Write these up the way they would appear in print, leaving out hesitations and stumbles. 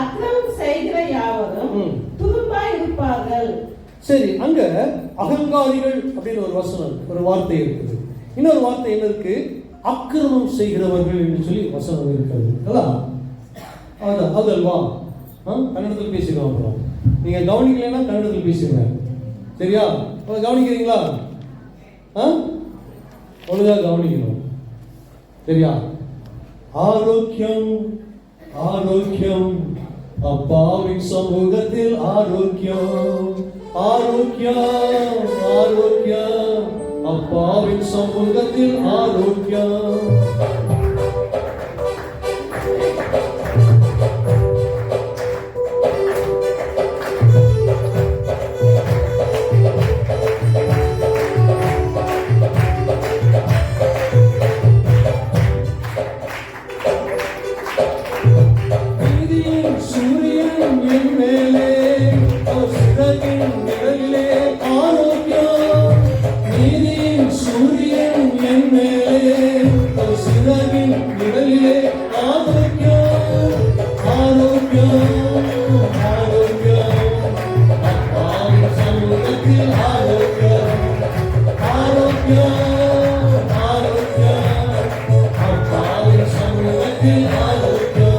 அக்கிரமம் செய்கிற யாவரும் துரும்பாய் இருப்பார்கள். சரி, அங்க அகங்காரிகள் அப்படின்னு ஒரு வசனம், ஒரு வார்த்தை இருக்குது. இன்னொரு வார்த்தை என்ன இருக்கு? அக்கிரமம் செய்கிறவர்கள் என்று சொல்லி வசனம் இருக்கிறது. அதல்வா கன்னடத்தில் பேசிடுவோம். நீங்க கவனிக்கலைன்னா கன்னடத்தில் பேசிடுவேன். சரியா? கவனிக்கிறீங்களா? ஒழுங்கா கவனிக்கணும். சரியா? ஆரோக்கியம் ஆரோக்கியம் அப்பாவின் சமூகத்தில் ஆரோக்கியம் ஆரோக்கியம் ஆரோக்கியம் அப்பாவின் சமூகத்தில் ஆரோக்கியம். சூரியன் என் மேலே சிறகின் நிழலிலே ஆரோக்கியம். நீதியின் சூரியன் என் மேலே சிறகின் நிழலிலே ஆரோக்கியம் ஆரோக்கியம் ஆரோக்கியம் அப்பாவின் சமூகத்தில் ஆரோக்கியம் ஆரோக்கியம் ஆரோக்கியம் அப்பாவின் சமூகத்தில் ஆரோக்கியம்.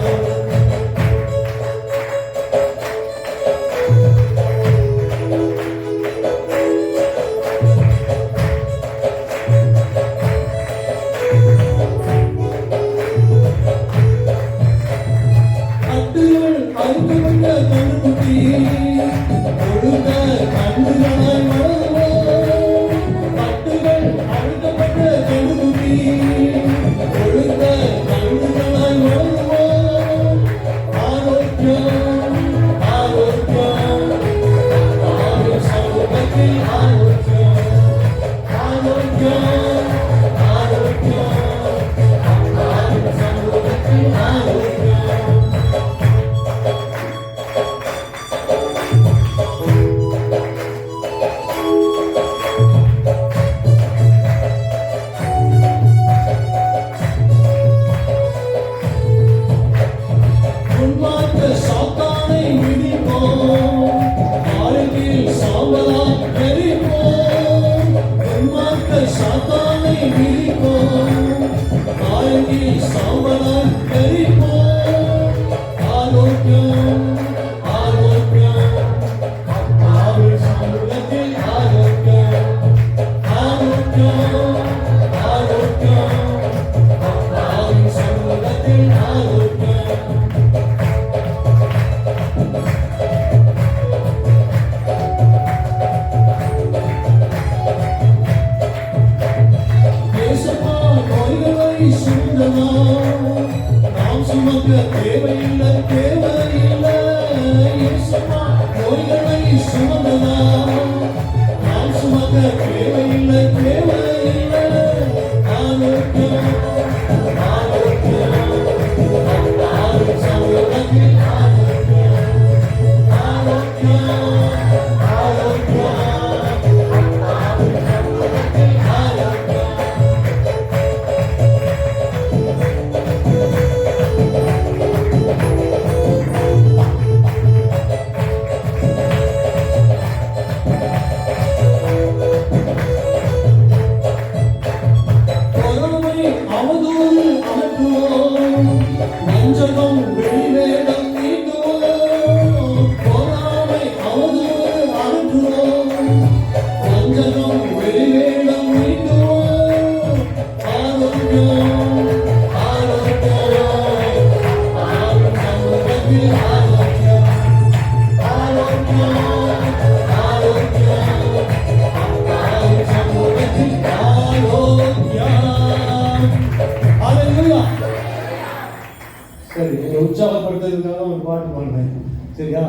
சரி, உற்சாகப்படுத்துறதுக்காக ஒரு பாட்டு பாடுறேன். சரியா?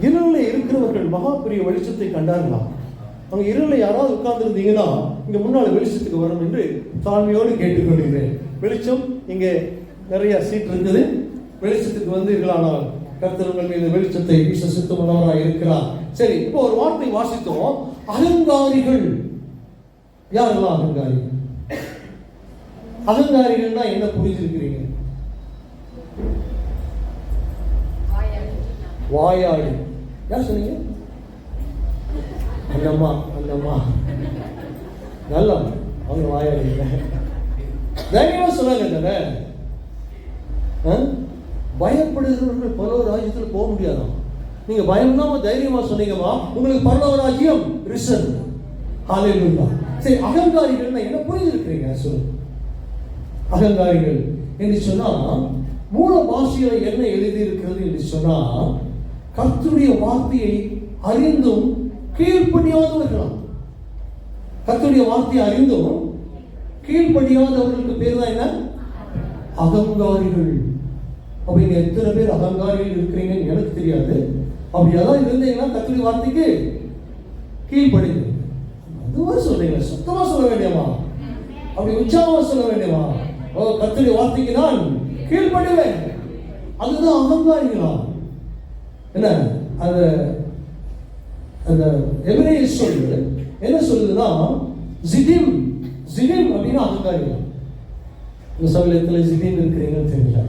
இருளில் இருக்கிறவர்கள் மகா பெரிய வெளிச்சத்தை கண்டார்களாம். அவங்க இருளில் யாராவது உட்கார்ந்து இருந்தீங்கன்னா இங்க முன்னாள் வெளிச்சத்துக்கு வரும் என்று தாழ்மையோடு கேட்டுக்கொள்கிறேன். வெளிச்சம் இங்கே நிறைய சீட் இருக்குது. வெளிச்சத்துக்கு வந்தீர்களானால் கர்த்தர் உங்கள் மீது வெளிச்சத்தை வீச சித்தமுள்ளவராக இருக்கிறார். சரி, இப்போ ஒரு வார்த்தை வாசித்தோம். அகங்காரிகள். யாரெல்லாம் அகங்காரிகள்? அகங்காரிகள்னா என்ன புரிஞ்சிருக்கிறீங்க? வாயாடி. யார் சொன்னீங்க? அண்ணம்மா. நல்லா அவங்க வாயாடி தைரியமா சொன்னாங்க தானே. பயப்படுகிறவர்கள் பரலோக ராஜ்யத்தில் போக முடியாதான். நீங்க பயம்னாம தைரியமா சொன்னீங்கம்மா, உங்களுக்கு பரலோக ராஜ்யம் ரிசர்வ். ஹalleluya. சரி, அகங்காரிகள் என்ன புரிஞ்சிருக்கிறீங்க? சொல்லுங்க. அகங்காரிகள் என்று சொன்னா மூல பாஷையில என்ன எழுதி இருக்கிறது என்று சொன்னா, கர்த்தருடைய வார்த்தையை அறிந்தும் கீழ்ப்படியாதவர்களாம். கர்த்தருடைய வார்த்தையை அறிந்தும் கீழ்ப்படியாதவர்களுக்கு பேர் தான் என்ன? அகங்காரிகள். அப்ப இங்க எத்தனை பேர் அகங்காரிகள் இருக்கிறீங்கன்னு எனக்கு தெரியாது. அப்படி ஏதாவது இருந்தீங்கன்னா கர்த்தருடைய வார்த்தைக்கு கீழ்ப்படிங்க. அதுவா சொல்றீங்க, சுத்தமா சொல்ல வேண்டியமா, அப்படி உற்சாகமா சொல்ல வேண்டியமா? கர்த்தருடைய வார்த்தைக்கு நான் கீழ்ப்படிவேன். அதுதான் அகங்காரிகளா? என்ன அந்த எபிரேய சொல்லு என்ன சொல்லுதுன்னா, ஜிடிம் அப்படின்னா அகங்காரிகளா. இந்த சமயத்தில் ஜிடிம் இருக்கிறீங்கன்னு தெரியல.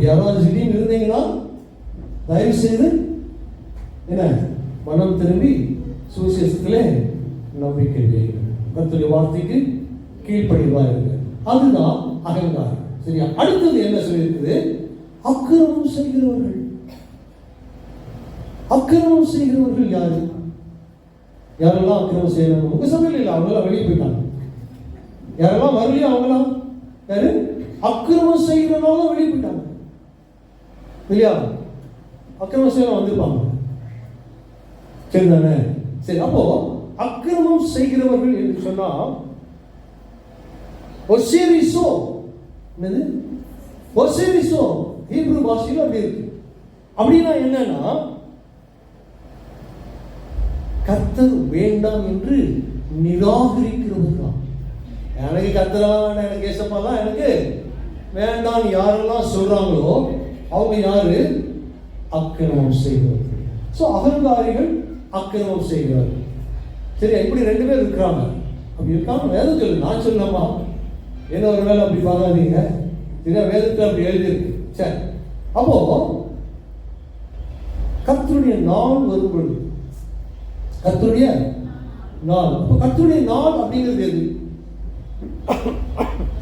யாராவது ஜிடிம் இருந்தீங்கன்னா தயவு செய்து என்ன மனம் திரும்பி சுவிசேஷத்திலே நம்பிக்கை வையுங்கள், கர்த்தருடைய வார்த்தைக்கு கீழ்ப்படிவா இருங்க. அதுதான் அகங்காரம். சரியா? அடுத்தது என்ன சொல்லியிருக்குது? அக்கிரமம் செய்கிறவர்கள். அக்கிரமம் செய்கிறவர்கள் யாரு? யாரெல்லாம் அக்கிரமம் செய்யறாங்க? உங்க சபையில் இல்லை, அவங்களாம் வெளியே போயிட்டாங்க. யாரெல்லாம் வரலையோ அவங்களாம் யாரு? அக்கிரமம் செய்கிறனால வெளியே போயிட்டாங்க இல்லையா? அக்கிரமம் செய்யலாம் வந்திருப்பாங்க. சரிதானே? சரி, அப்போ அக்கிரமம் செய்கிறவர்கள் என்று சொன்னா ஒசேரிசோ, என்னது ஒசேரிசோ? ஹீப்ரு பாஷையில் அப்படி இருக்கு. அப்படின்னா என்னன்னா, கர்த்தர் வேண்டாம் என்று நிராகரிக்கிறவர்கள். எனக்கு கர்த்தரெல்லாம் வேண்டாம், எனக்கு ஏசப்பாலாம் எனக்கு வேண்டாம் யாரெல்லாம் சொல்றாங்களோ அவங்க யாரு? அக்கிரமம் செய்கிறவர்கள். ஸோ அகங்காரிகள், அக்கிரமம் செய்கிறார்கள். சரி, இப்படி ரெண்டு பேர் இருக்கிறாங்க. அப்படி இருக்காங்க. வேதம் சொல்லு, நான் சொல்லலாமா? என்ன ஒரு வேலை அப்படி பார்க்காதீங்க. இதான் வேதத்தில் அப்படி எழுதியிருக்கு. சரி, அப்போ கர்த்தருடைய நாள் வரும்பொழுது, கர்த்தருடைய நாள், அப்போ கர்த்தருடைய நாள் அப்படிங்கிறது எது?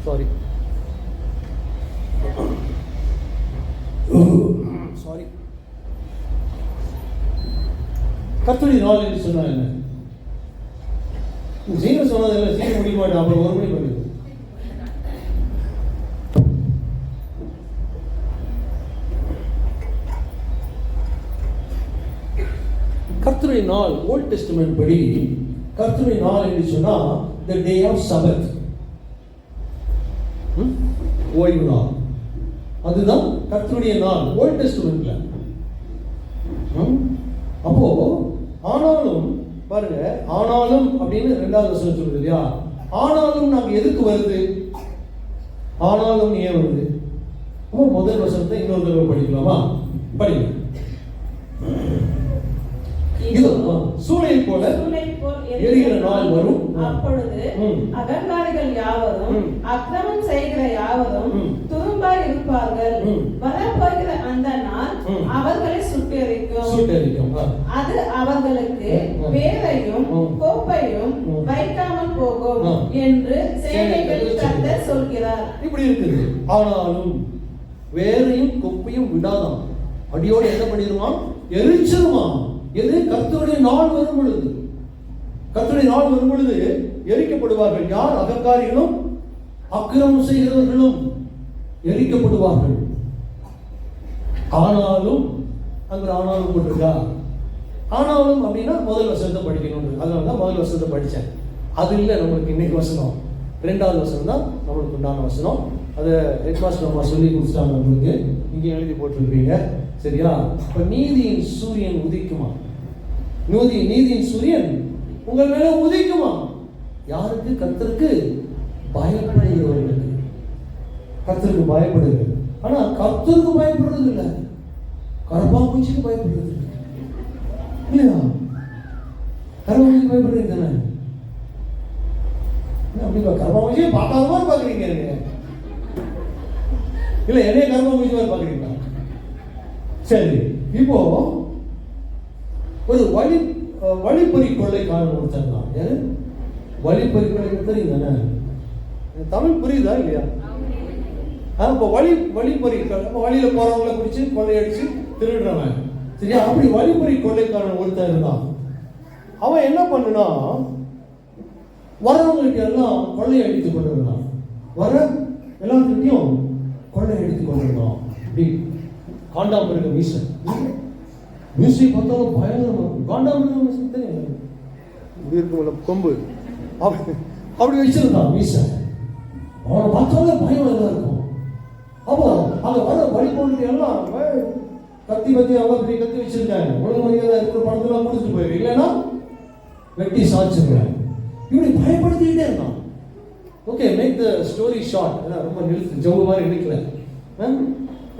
சாரி கர்த்தருடைய நாள் என்று சொன்னா என்ன? சீக்கிரம் சொன்னதில்லை, சீக்கிரம் முடிக்க மாட்டேன், அப்புறம் ஒரு மணி பண்ணி. கர்த்தருடைய நாள் ஓல்ட் டெஸ்டமென்ட் படி கர்த்தருடைய நாள் என்று சொன்னா the day of Sabbath, ஓய்வு நாள். அதுதான் கர்த்தருடைய நாள் ஓல்ட் டெஸ்டமென்ட்ல. அப்போ ஆனாலும் பாருங்க, ஆனாலும் அப்படின்னு இரண்டாவது வசனம் சொல்லுது இல்லையா? ஆனாலும் நாங்க எதுக்கு வருது? ஆனாலும் ஏன் வருது? அப்போ முதல் வசனத்தை இன்னொரு தடவை படிக்கலாமா? படிங்க. சூளை போல எரிகிற நாள் வரும், அப்பொழுது அகங்காரிகள் யாவரும் அக்கிரமம் செய்கிற யாவரும் துரும்பாய் இருப்பார்கள். வரப்போகிற அந்த நாள் அவர்களை சுட்டெரிக்கும். அது அவர்களுக்கு வேரையும் கோப்பையும் வைக்காமல் போகும் என்று சேனைகளின் கர்த்தர் சொல்கிறார். இப்படி இருக்குது. ஆனாலும் வேரையும் கொப்பையும் விடாதான், அடியோடு என்ன பண்ணிடுவான்? எரிச்சிருவான். எது? கர்த்தருடைய நாள் வரும் பொழுது, கர்த்தருடைய நாள் வரும் பொழுது எரிக்கப்படுவார்கள். யார்? அகங்காரிகளும் அக்கிரமம் செய்கிறவர்களும் எரிக்கப்படுவார்கள். ஆனாலும் அங்க ஆனாலும் போட்டிருக்கா? ஆனாலும் அப்படின்னா முதல் வசனத்தை படிக்கணும். அதனால தான் முதல் வசனத்தை படித்தேன். அது இல்லை நம்மளுக்கு இன்னைக்கு வசனம். இரண்டாவது வசனம் தான் நம்மளுக்கு உண்டான வசனம். அதை ஹெட்மாஸ்டர் அம்மா சொல்லி கொடுத்துட்டாங்க நம்மளுக்கு. இங்கே எழுதி போட்டிருப்பீங்க. சரியா? இப்ப நீதியின் சூரியன் உதிக்குமா? நீதியின் சூரியன் உங்கள் மேல உதிக்குமா? யாருக்கு? கர்த்தருக்கு பயப்படுகிறவர்களுக்கு. கர்த்தருக்கு பயப்படுகிறது. ஆனா கர்த்தருக்கு பயப்படுறது இல்லை, கரப்பாம்பூச்சிக்கு பயப்படுறது இல்லையா? கரப்பாம்பூச்சி பயப்படுறீங்க தானே? அப்படி கரப்பாம்பூச்சியை பார்க்காத மாதிரி பாக்குறீங்க. இல்ல என்னைய கரப்பாம்பூச்சி மாதிரி பாக்குறீங்களா? சரி, இப்போ ஒரு வழிப்பறி கொள்ளைக்காரன் ஒருத்தர் தான். யாரு? வழிப்பறி கொள்ளை தெரியுங்க. தமிழ் புரியுதா இல்லையா? இப்போ வழிப்பறி வழியில போறவங்களை பிடிச்சி கொள்ளையடிச்சு திருடுறவன், சரியா? அப்படி வழிப்பறி கொள்ளைக்காரன் ஒருத்தர் இருந்தான். அவன் என்ன பண்ணுனா, வரவங்களுக்கு எல்லாம் கொள்ளையடித்து கொண்டிருந்தான். வர எல்லாத்துக்கிட்டையும் கொள்ளையடித்து கொண்டிருந்தான். இப்படி காண்டாமிருக மீசை பார்த்தாலும் பயங்கரமா இருக்கும். காண்டாமிருக மீசை தெரியும், இப்படி இருக்கும்ல கொம்பு, அப்படி வச்சிருந்தான் மீசை. அவனை பார்த்தாலே பயம் எல்லாம் இருக்கும். அப்போ அங்க வர வழிபொருள் எல்லாம் கத்தி அவங்க பெரிய கத்தி வச்சிருக்காங்க. ஒழுங்கு மரியாதை இருக்கிற பணத்தெல்லாம் கொடுத்துட்டு போயிரு, இல்லைன்னா வெட்டி சாச்சிருக்காங்க. இப்படி பயப்படுத்திக்கிட்டே இருந்தான். Okay, make the story short. ரொம்ப நிறுத்து, ஜவு மாதிரி நினைக்கல.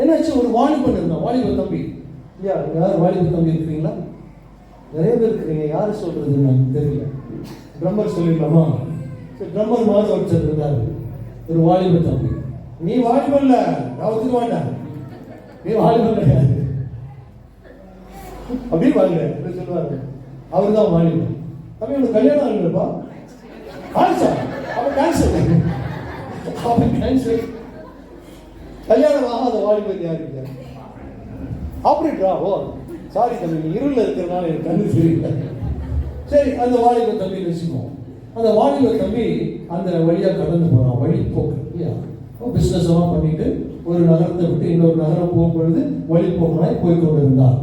என்னாச்சு, ஒரு வாலிபன் இருந்தான், வாலிப தம்பி. இல்லையா? யார் வாலிப தம்பி இருக்கிறீங்களா? நிறைய பேர் இருக்கிறீங்க. யாரு சொல்றது எனக்கு தெரியல. ட்ரம்மர் சொல்லிடலாமா? ட்ரம்மர் மாதிரி ஒருத்தர் இருந்தாரு, ஒரு வாலிப தம்பி. நீ வாலிபன் இல்ல, நான் ஒத்துக்க மாட்டேன், நீ வாலிபன் கிடையாது அப்படின்னு வாங்க சொல்லுவாரு. அவரு தான் வாலிபன். தம்பி உனக்கு கல்யாணம் ஆகலப்பா? அவன் கேன்சர். கல்யாணம் ஆகாத வாலிபன் யாரு? ஆப்ரேட்டரா? ஓ சாரி தம்பி, நீ இருள இருக்கிறதுனால எனக்கு கண்ணு தெரியல. சரி, அந்த வாலிப தம்பி வச்சுக்கோம். அந்த வாலிப தம்பி அந்த வழியா கடந்து போறான், வழி போக்கு இல்லையா? பிசினஸ் எல்லாம் பண்ணிட்டு ஒரு நகரத்தை விட்டு இன்னொரு நகரம் போகும்பொழுது வழி போக்கனாய் போய் கொண்டிருந்தார்.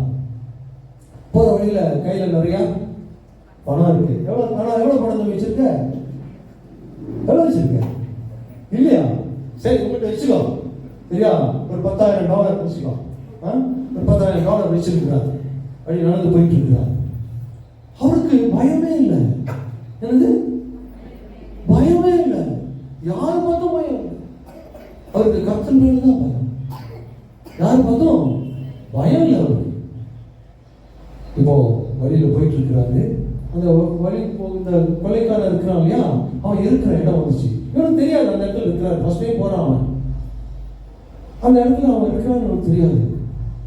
போற வழியில கையில நிறைய பணம் இருக்கு. எவ்வளவு பணம் வச்சிருக்க? எவ்வளவு வச்சிருக்க? இல்லையா? சரி, உங்கள்கிட்ட வச்சுக்கோ, சரியா? ஒரு $10,000 வச்சுக்கோ. ஒரு $10,000 வச்சிருக்கிறார். அப்படி நடந்து போயிட்டு இருக்கிறார். அவருக்கு பயமே இல்லை. என்னது? பயமே இல்லை. யாரு பார்த்தும் பயம் இல்லை. அவருக்கு கர்த்தர் மேல தான் பயம். யாரு பார்த்தும் பயம் இல்லை அவருக்கு. இப்போ வழியில போயிட்டு இருக்கிறாரு. அந்த வழி இந்த கொலைக்காரன் இருக்கிறான் இல்லையா, அவன் இருக்கிற இடம் வந்துச்சு. இவனுக்கு தெரியாது அந்த இடத்துல இருக்கிறாரு. ஃபர்ஸ்ட் டைம் போறான் அவன். அந்த இடத்துல அவன் இருக்கிறான்னு அவனுக்கு தெரியாது.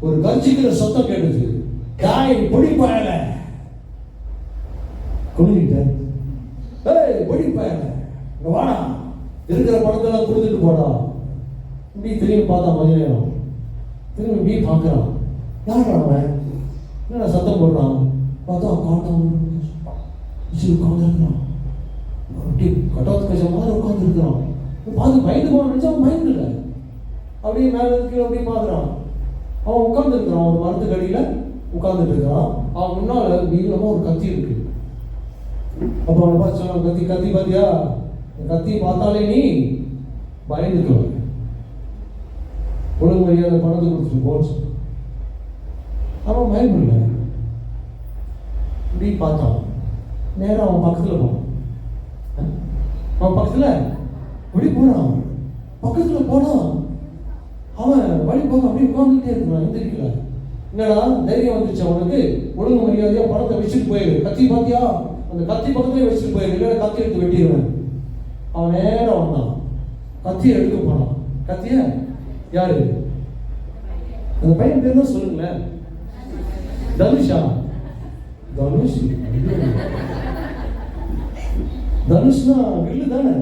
ஒரு கர்ஜிக்கிற சத்தம் கேட்டுச்சு. தாய் பொடி பயல குளிக்கிட்டேன். ஏய் பொடி பயல, வாடா, இருக்கிற பணத்தெல்லாம் கொடுத்துட்டு போடா. இப்படி திரும்பி பார்த்தா கொஞ்ச நேரம், திரும்பி இப்படி பார்க்கறான். யாரா அவன்? என்ன சத்தம் போடுறான்? பார்த்தா உட்காந்துருக்கிறான். அப்படி கட்டாத்து கஜ மாதிரி உட்காந்துருக்கிறான். பார்த்து பயந்து போன நினைச்சா அவன் பயந்து இல்லை. அப்படியே மேலே கீழே அப்படியே பார்க்குறான். அவன் உட்காந்துருக்கிறான், ஒரு மரத்துக்கு அடியில உட்கார்ந்துட்டு இருக்கிறான். அவன் முன்னால நீளமா ஒரு கத்தி இருக்கு. அப்ப அவனை பார்த்து சொன்னான், கத்தி பாத்தியா? கத்தி பார்த்தாலே நீ பயந்துக்கோ, ஒழுங்கு மரியாதை பணத்தை கொடுத்துட்டு போச்சு. அவன் பயப்படல. இப்படி பார்த்தான். நேரம் அவன் பக்கத்துல போனான். அவன் பக்கத்துல இப்படி போனான். பக்கத்துல போனான். அவன் வழி போக அப்படியே உட்கார்ந்துட்டே இருக்கிறான், எந்திரிக்கல. என்னடா தைரியம் வந்துச்சு அவனுக்கு? ஒழுங்கு மரியாதையா பணத்தை வச்சுட்டு போயிரு. கத்தி பாத்தியா? அந்த கத்தி பக்கத்திலே வச்சுட்டு போயிரு, இல்லைன்னா கத்தி எடுத்து வெட்டிடுவேன். அவன் நேரம் வந்தான், கத்தியை எடுக்க போனான். கத்திய யாரு? அந்த பையன் பேர் தான் சொல்லுங்களேன். தனுஷா? தனுஷ்? தனுஷ்னா வில்லு தானே?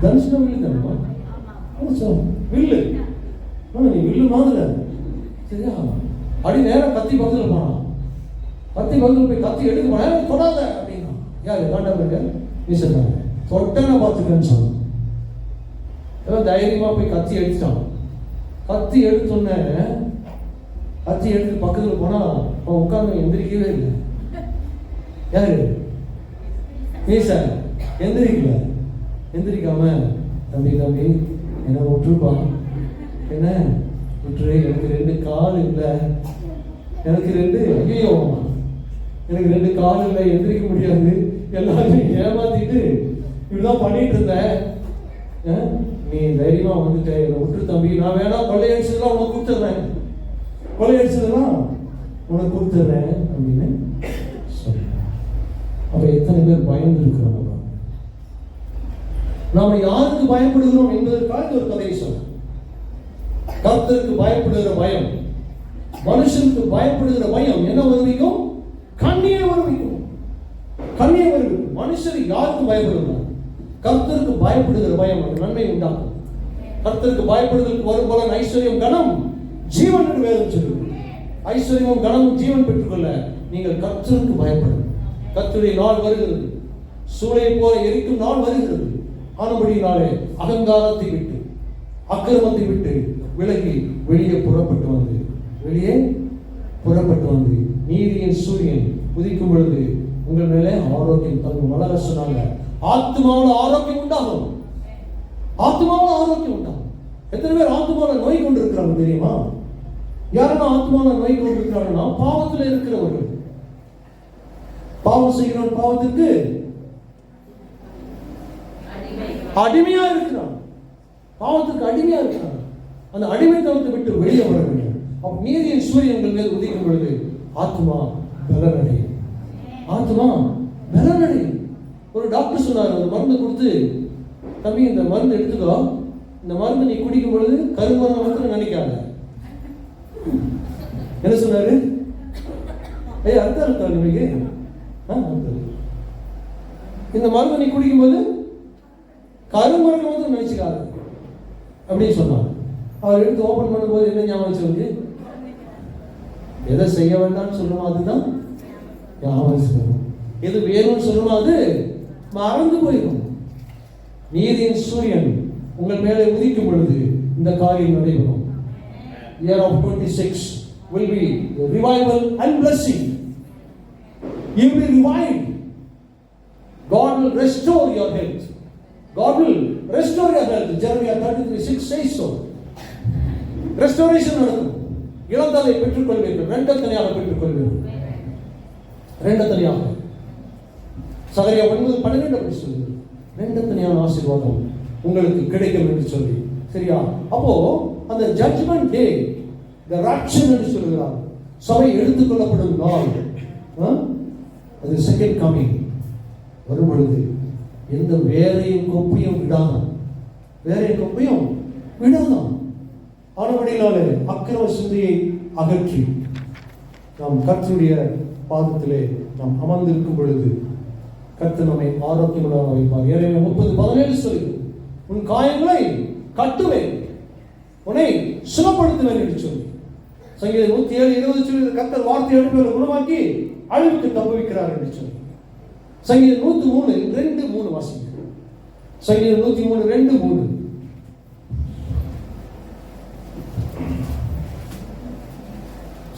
தனுஷ்னா வில்லு தானே? வில்லு. நீ வில்லு மாதிரி சரியா? அப்படி நேரம் கத்தி பக்கத்துல போனான். கத்தி பக்கத்துல போய் கத்தி எடுக்க போனா, தொடாத அப்படின்னா. யாரு? காண்டாமிருக மீசை. தொட்டனை பார்த்துக்கன்னு சொன்னான். தைரியமா போய் கத்தி எடுத்துட்டான். கத்தி எடுத்தோன்னே, கத்தி எடுத்து பக்கத்துல போனா அவன் உட்கார்ந்து எந்திரிக்கவே இல்லை. யாரு? மீசை. எந்திரிக்கல. எந்திரிக்காம, தம்பி என்ன விட்டுருப்பா, என்ன விட்டுரு, எனக்கு 2 கால் இல்லை, எனக்கு 2 ஐயோ எனக்கு 2 கால் இல்லை, எந்திரிக்க முடியாது, எல்லாத்தையும் ஏமாத்திட்டு இப்படிதான் பண்ணிட்டு இருந்தேன். நீ தைரியமா வந்துட்ட, என்னை விட்டுரு தம்பி, நான் வேணா கொள்ளையடிச்சதெல்லாம் உனக்கு கொடுத்துட்றேன், கொள்ளையடிச்சதெல்லாம் உனக்கு கொடுத்துட்றேன் அப்படின்னு சொல்ல. அப்ப எத்தனை பேர் பயந்து இருக்கிறோம்? நாம யாருக்கு பயப்படுகிறோம் என்பதற்காக ஒரு கதையை சொல்ல. கர்த்தருக்கு பயப்படுகிற பயம் மனுஷனுக்கு பயப்படுகிற பயம் என்ன வருவிக்கும்? கண்ணீரை வருவிக்கும். கண்ணீரை வருவிக்கும். மனுஷர் யாருக்கு பயப்படுகிறார்? கர்த்தருக்கு பயப்படுகிற பயம் அது நன்மை உண்டாக்கும். கர்த்தருக்கு பயப்படுதலுக்கு வரும் போல ஐஸ்வர்யம் கனம் ஜீவன் என்று வேதம் சொல்லுகிறது. ஐஸ்வர்யமும் கனமும் ஜீவன் பெற்றுக்கொள்ள நீங்கள் கர்த்தருக்கு பயப்படும். கர்த்தருடைய நாள் வருகிறது. சூளையை போல எரிக்கும் நாள் வருகிறது. ஆனபடியினாலே அகங்காரத்தை விட்டு அக்கிரமத்தை விட்டு விலகி வெளியே புறப்பட்டு வந்து நீதியின் சூரியன் உதிக்கும் பொழுது உங்கள் மேலே ஆரோக்கியம் தங்கும். மலர சொன்னாங்க, ஆத்மாவில் ஆரோக்கியம் உண்டாகும். ஆத்மாவில் ஆரோக்கியம் உண்டாகும். எத்தனை பேர் ஆத்மாவில் நோய் கொண்டு இருக்கிறாங்க தெரியுமா? யாரெல்லாம் ஆத்மாவில் நோய் கொண்டு இருக்கிறாங்கன்னா பாவத்தில் இருக்கிறவர்கள். பாவம் செய்கிறவன் பாவத்திற்கு அடிமையா இருக்கிறான். பாவத்துக்கு அடிமையா இருக்கிறான். அந்த அடிமைத்தனத்தை விட்டு வெளியே வர வேண்டும். அப்ப நீதியின் சூரியன்கள் மேல் உதிக்கும் பொழுது ஆத்மா பலனடையும். ஆத்மா பலனடையும். ஒரு டாக்டர் சொன்னார், ஒரு மருந்து கொடுத்து, தம்பி இந்த மருந்து எடுத்துக்கோ, இந்த மருந்து நீ குடிக்கும் பொழுது கருமரணம் வந்து நினைக்காத. என்ன சொன்னாரு? ஐயா அர்த்தம் இருக்கா நீங்க? இந்த மருந்து நீ குடிக்கும்போது கருமரணம் வந்து நினைச்சுக்காது அப்படின்னு சொன்னார். அவர் எடுத்து ஓபன் பண்ணும்போது என்ன ஞாபகம் வச்சு, எதை செய்ய வேண்டாம்னு சொல்லணும் அதுதான் ஞாபகம் சொல்லணும். எது வேணும்னு சொல்லணும் அது மறந்து போயிடும். நீதியின் சூரியன் உங்கள் மேலே உதிக்கும் பொழுது இந்த காரியம் நடைபெறும். Year of 26 will be revival and blessing. You will be revived. God will restore your health. God will restore your health. Jeremiah 33:6 says so. Restoration நடக்கும். இழந்ததை பெற்றுக்கொள்வீர்கள். ரெண்டத்தனையாக பெற்றுக்கொள்வீர்கள். ரெண்டத்தனையாக. சகரியா 9:12 அப்படி சொல்லுது. ரெண்டத்தனையான ஆசீர்வாதம் உங்களுக்கு கிடைக்கும் என்று சொல்லி. சரியா? அப்போ அந்த ஜட்ஜ்மெண்ட் டே, the rapture என்று சொல்கிறார். சபை எடுத்துக்கொள்ளப்படும் நாள், அது செகண்ட் கமிங் வரும் பொழுது எந்த வேரையும் கொப்பையும் விடாதான். ஆனபடினாலே அக்கிரம சிந்தையை அகற்றி நாம் கர்த்தருடைய பாதத்திலே நாம் அமர்ந்திருக்கும் பொழுது கர்த்தர் நம்மை ஆரோக்கியமாக வைப்பார். எனவே 30:17 சொல்லுது, உன் காயங்களை கட்டுவேன், உன்னை சுகப்படுத்துவேன் என்று சொல்லி. சங்கீதம் 107:20 சொல்லுது, கர்த்தர் வார்த்தை அனுப்பி குணமாக்கி அழிவுக்கு தப்புவிக்கிறார் என்று சொல்லி. சங்கீதம் 103:2-3 வாசிங்க. சங்கீதம் 103:2-3.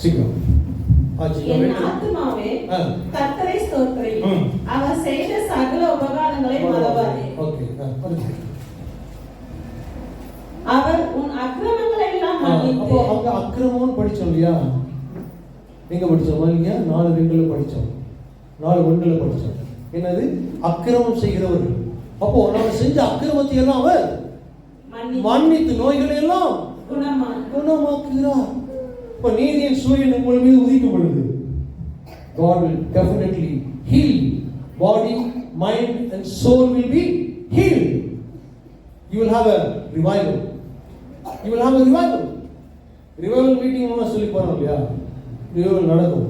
சீக்கிரம். என் ஆத்துமாவே கர்த்தரை ஸ்தோத்திரி, அவர் செய்த சகல உபகாரங்களை மறவாதே. ஓகே. அவர் உன் அக்கிரமங்களை எல்லாம் மன்னித்து. அப்போ அங்க அக்கிரமம்னு படிச்சோம் இல்லையா? எங்க படிச்சோம்? இல்லையா? 4:2 படிச்சோம், 4:1 படிச்சோம். என்னது? அக்கிரமம் செய்கிறவர்கள். அப்போ நம்ம செஞ்ச அக்கிரமத்தை எல்லாம் அவர் மன்னித்து நோய்களை எல்லாம் குணமாக்குகிறார். இப்போ நீதியின் சூரியன் உங்கள் மீது உதிக்கும் பொழுது God will definitely heal. Body, mind and soul will be healed. You will have a revival. Revival meeting நம்ம சொல்லி போறோம் இல்லையா? ரிவைவல் நடக்கும்.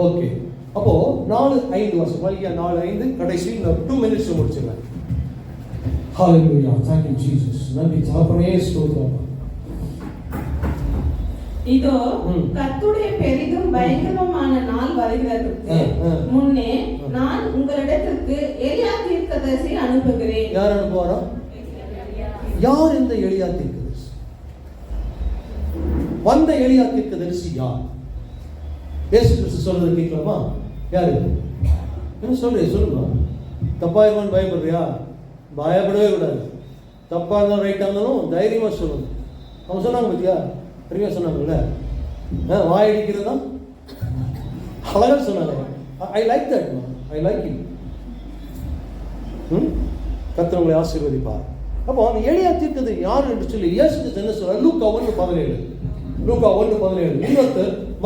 ஓகே. அப்போ 4:5 வருஷம் மல்கியா 4:5 கடைசி 2 minutes முடிச்சிடலாம். Hallelujah. Thank you Jesus. நன்றி தகப்பனே, ஸ்தோத்திரம். இதோ கர்த்தருடைய பெரிதும் பயங்கரமான நாள் வருகிறதற்கு முன்னே நான் உங்களிடத்திற்கு எலியா தீர்க்கதரிசி அனுப்புகிறேன். யார் அனுப்புவாரா? யார் இந்த எலியா தீர்க்கதரிசி? வந்த எலியா தீர்க்கதரிசி யார்? இயேசு கிறிஸ்து சொல்றது கேட்கலாமா? யாரு? என்ன சொல்லுங்க. தப்பா இருக்கான்னு பயப்படுறியா? பயப்படவே கூடாது. தப்பா இருந்தாலும் ரைட்டா இருந்தாலும் தைரியமா சொல்லணும். அவங்க சொன்னாங்க பத்தியா, பெரியவா சொன்னாங்கல்ல, வாய் அடிக்கிறதா அழகா சொன்னாங்க. I like that. I like it. கர்த்தர் உங்களை ஆசீர்வதிப்பார். அப்போ அந்த எலியா தீர்க்கது யார் என்று சொல்லி இயேசு கிறிஸ்து என்ன சொல்றார்? லூக்கா 1:17. இன்னொரு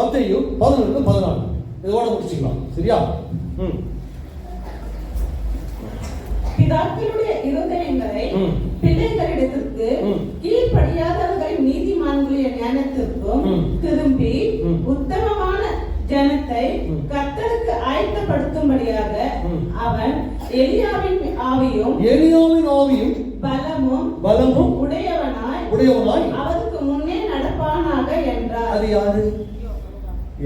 மத்தேயு 11:14. இதோட முடிச்சுக்கலாம். சரியா? பிதாக்களுடைய இருதயங்களை பிள்ளைகளிடத்திற்கு கீழ்ப்படிய எலியாவின் ஆவியும் பலமும் உடையவனாய் அவருக்கு முன்னே நடப்பானாக என்றார். அது யாரு?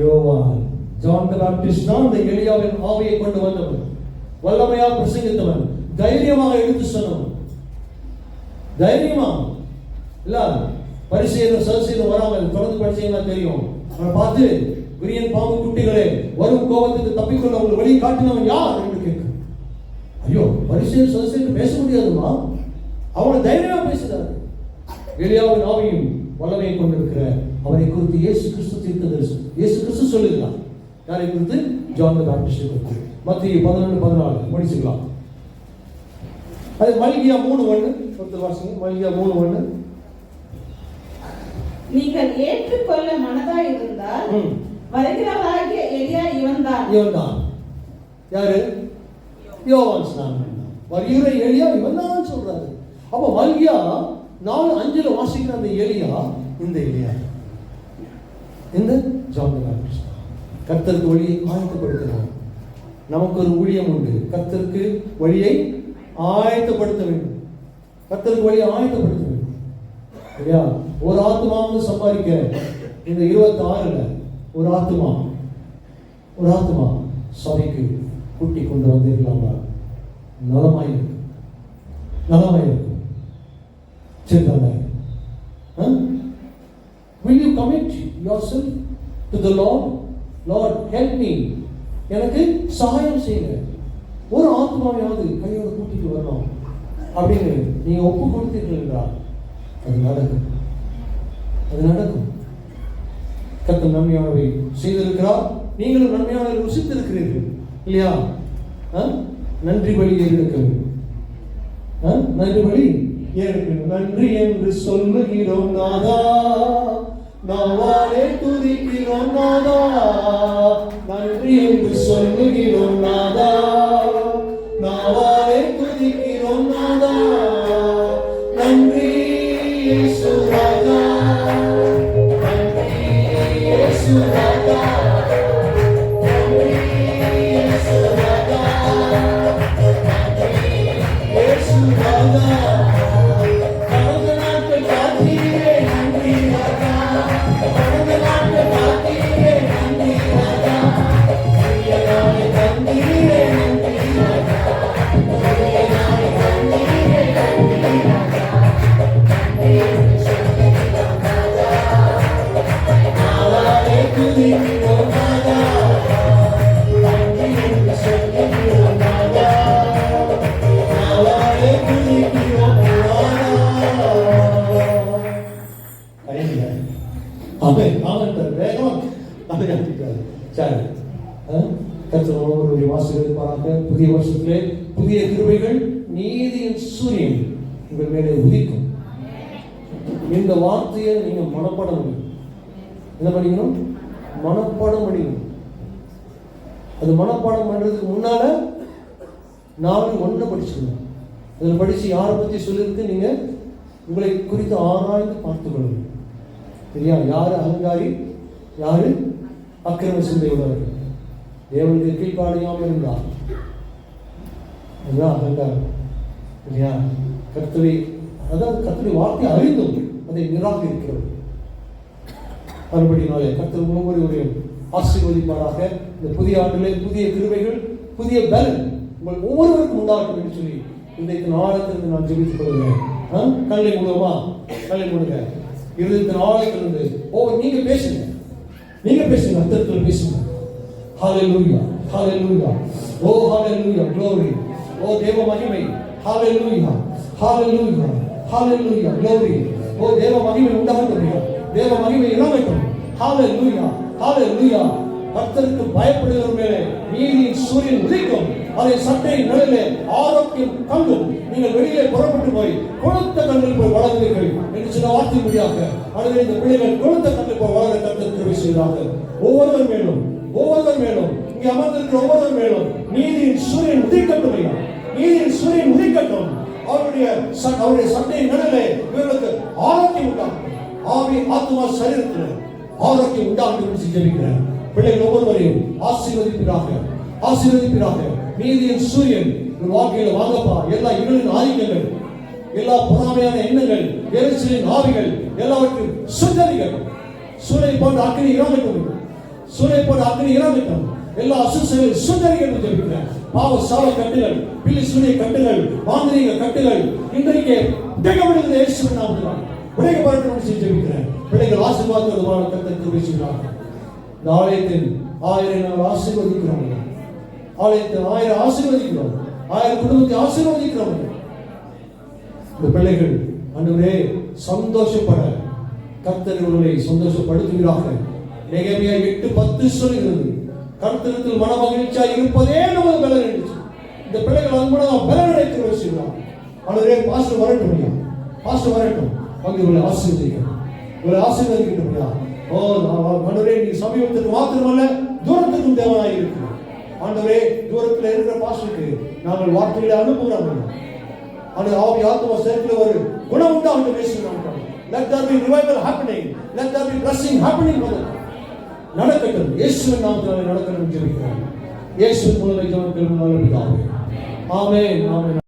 யோவான். ஜான் தி பாப்டிஸ்ட் தான் அந்த எலியாவின் ஆவியை கொண்டு வந்தவன், வல்லமையாக பிரசங்கித்தவன், தைரியமாக எடுத்து சொன்னவன். தைரியமா இல்ல பரிசேயர் சதுசேயர் வராமல் தொடர்ந்து படிச்சீங்கன்னா தெரியும். அவனை பார்த்து விரியன் பாம்பு குட்டிகளே வரும் கோபத்துக்கு தப்பிக்கொள்ள உங்களுக்கு வழி காட்டினவன் யார் என்று கேட்க, ஐயோ பரிசேயர் சதுசேயர் பேச முடியாதுமா, அவனை தைரியமா பேசுகிறார். எலியாவின் ஆவியும் வல்லமையை கொண்டிருக்கிற அவரை குறித்து இயேசு கிறிஸ்து தீர்க்கதரிசி இயேசு கிறிஸ்து சொல்லுகிறார். யாரை குறித்து? ஜான் தி பாப்டிஸ்ட் குறித்து. மத்தேயு 11:14 முடிச்சுக்கலாம். அது மல்கியா 3:1 ஒருத்தர் வாசிங்க. மல்கியா 3:1. நீங்கள் ஏற்றுக்கொள்ள மனதாய் இருந்தால் வருகிறவராகிய எலியா இவன்தான். யாரு? யோவான் ஸ்நானன். வருகிற எலியா இவன்தான் சொல்றாரு. அப்ப மல்கியா 4:5 வாசிக்கிற அந்த எலியா இந்த எலியா, இந்த ஜான் தி பாப்டிஸ்ட். கர்த்தருக்கு வழியை ஆயத்தப்படுத்துகிறார். நமக்கு ஒரு ஊழியம் உண்டு, கர்த்தருக்கு வழியை ஆயத்தப்படுத்த வேண்டும். கர்த்தருக்கு வழியை ஆயத்தப்படுத்த வேண்டும் இல்லையா? ஒரு ஆத்மாவை சம்பாதிக்க இந்த 26ல ஒரு ஆத்மா சபைக்கு கூட்டி கொண்டு வந்திருக்கலாமா? நலமாயிருக்கு. சிந்தனை. Will you commit yourself to the Lord? Lord, help me. எனக்கு சகாயம் செய்யுங்க. ஒரு ஆத்மாவையாவது கையோட கூட்டிட்டு வரணும் அப்படின்னு நீங்க ஒப்பு கொடுத்தீர்கள் என்றால் அது நடக்கும். கர்த்தர் நன்மையானவை செய்திருக்கிறார். நீங்களும் நன்மையானவை ருசித்திருக்கிறீர்கள் இல்லையா? நன்றி பலியை எடுக்க வேண்டும். நன்றி பலி ஏற்கனவே நன்றி என்று சொல்லுகிறோம் நாதா, நாவாலே துதிக்கிறோம் நாதா, நன்றி என்று சொல்லுகிறோம் நாதா, நாவாலே துதிக்கிறோம் நாதா, நன்றி இயேசு ராஜா, நன்றி இயேசு ராஜா, நன்றி இயேசு ராஜா, நன்றி இயேசு ராஜா. புதிய வருஷத்திலே புதிய கிருபைகள், நீதியின் சூரியன் உங்கள் மேலே உதிக்கும். இந்த வார்த்தையை நீங்க மனப்பாடம் பண்ணணும். என்ன பண்ணிக்கணும்? மனப்பாடம் பண்ணிக்கணும். அது மனப்பாடம் பண்றதுக்கு முன்னால 4:1 படிச்சுக்கணும். அதில் படிச்சு யாரை பத்தி சொல்லியிருக்கு நீங்க உங்களை குறித்து ஆராய்ந்து பார்த்துக் கொள்ளுங்க. சரியா? யாரு அகங்காரி, யாரு அக்கிரம சிந்தை உள்ளவர்கள், தேவனுக்கு கீழ்ப்பாடையாமல் இருந்தார் அதுதான் அகங்காரம் இல்லையா? கர்த்தரை, அதாவது கர்த்தரை வார்த்தை அறிந்தும் அதை நிராகரிக்கிறது. மறுபடினாலே கர்த்தர் ஒவ்வொருவரையும் ஆசீர்வதிப்பாராக. இந்த புதிய ஆண்டிலே புதிய கிருபைகள், புதிய பலன் உங்கள் ஒவ்வொருவருக்கும் உண்டாகட்டும் என்று சொல்லி இன்றைக்கு நாளத்திலிருந்து நான் ஜெபித்துக் கொள்கிறேன். கல்லை மூடுமா? கல்லை மூடுங்க. இருபத்தி நாளைக்கு நீங்க பேசுங்க, அர்த்தத்தில் பேசுங்க. ஹalleluya, hallelujah, oh hallelujah, glory, oh தேவ மகிமை, hallelujah, hallelujah, hallelujah, glory, oh தேவ மகிமை உண்டாகட்டும், தேவ மகிமை இறங்கட்டும், hallelujah, hallelujah. கர்த்தருக்கு பயப்படுகிற மேலே நீதியின் சூரியன் உதிக்கும். அதை சட்டையின் நிழலிலே ஆரோக்கியம் தங்கும். நீங்கள் வெளியே புறப்பட்டு போய் கொழுத்த கண்ணில் போய் வளர்ந்தீர்கள் என்று சில வார்த்தை முடியாக அல்லது இந்த பிள்ளைகள் கொழுத்த கண்ணில் போய் வளர கர்த்தர் கிருபை செய்கிறார்கள். ஒவ்வொருவர் மேலும் இங்கே அமர்ந்திருக்கிற ஒவ்வொருவர் மேலும் நீதியின் சூரியன் உதிக்கட்டும். நீதியின் சூரியன் உதிக்கட்டும். அவருடைய சட்டையின் நிழலிலே இவர்களுக்கு ஆரோக்கியம் உண்டாகும். ஆவி ஆத்மா சரீரத்தில் ஆரோக்கியம் உண்டாகும் என்று ஜெபிக்கிறேன். பிள்ளைகள் ஒவ்வொருவரையும் ஆசீர்வதிப்பீராக. நீதியின் சூரியன் உன் வாழ்க்கையில வாங்கப்பா. எல்லா இருளின் ஆதிக்கங்கள், எல்லா பொறாமையான எண்ணங்கள், எரிச்சலின் ஆவிகள் எல்லாவற்றையும் சுட்டரிகள். சூளை போன்ற அக்னி இறங்கட்டும், சூளை போன்ற அக்னி இறங்கட்டும். எல்லா அசுசைகள் சுட்டரிகள் ஜெபிக்கிறேன். பாவ சாவ கட்டுகள், பில்லி சூனிய கட்டுகள், மாந்திரீக கட்டுகள் இன்றைக்கு உடைக்கப்படுகிறது. இயேசுவின் நாமத்தினால் உடைக்கப்படட்டும் என்று ஜெபிக்கிறேன். பிள்ளைகள் ஆசீர்வாதத்தோடு வாழ கர்த்தர் கிருபை செய்வார். இந்த ஆலயத்தின் 1000 நாங்கள் ஆசீர்வதிக்கிறோம். ஆலயத்தின் 1000 ஆசீர்வதிக்கிறோம். 1000 குடும்பத்தை ஆசீர்வதிக்கிறோம். இந்த பிள்ளைகள் ஆண்டவரே சந்தோஷப்பட கர்த்தர் இவர்களை சந்தோஷப்படுத்துகிறாக. நெகேமியா 8:10 சொல்கிறது, கர்த்தரிடத்தில் மனமகிழ்ச்சியாய் இருப்பதே நமது பலன் என்று. இந்த பிள்ளைகள் அது மூலம் பலன் அடைத்து வருகிறார். ஆண்டவரே பாஸ்டர் வரட்டும் ஐயா, பாஸ்டர் வரட்டும், வந்து இவர்களை ஆசீர்வதிக்கிறோம், இவர்களை ஆசீர்வதிக்கட்டும் ஐயா. ஓ ஆண்டவரே, நீ சமீபத்துக்கு மாத்திரமல்ல தூரத்துக்கும் தேவனாய் இருக்கிறோம். ஆண்டவரே, தூரத்தில் இருக்கிற பாஸ்டருக்கு நாங்கள் வார்த்தைகளை அனுப்புகிறோம் ஐயா. அந்த ஆவி ஆத்மா சேர்க்கல ஒரு குணம் உண்டா என்று பேசுகிறோம். Let there be revival happening. Let there be blessing happening. நடக்கட்டும். இயேசுவின் நாமத்தினாலே நடக்கட்டும் ஜெபிக்கிறோம். இயேசுவின் மூலமே ஜெபம் கேளுங்கள். ஆமென். ஆமென்.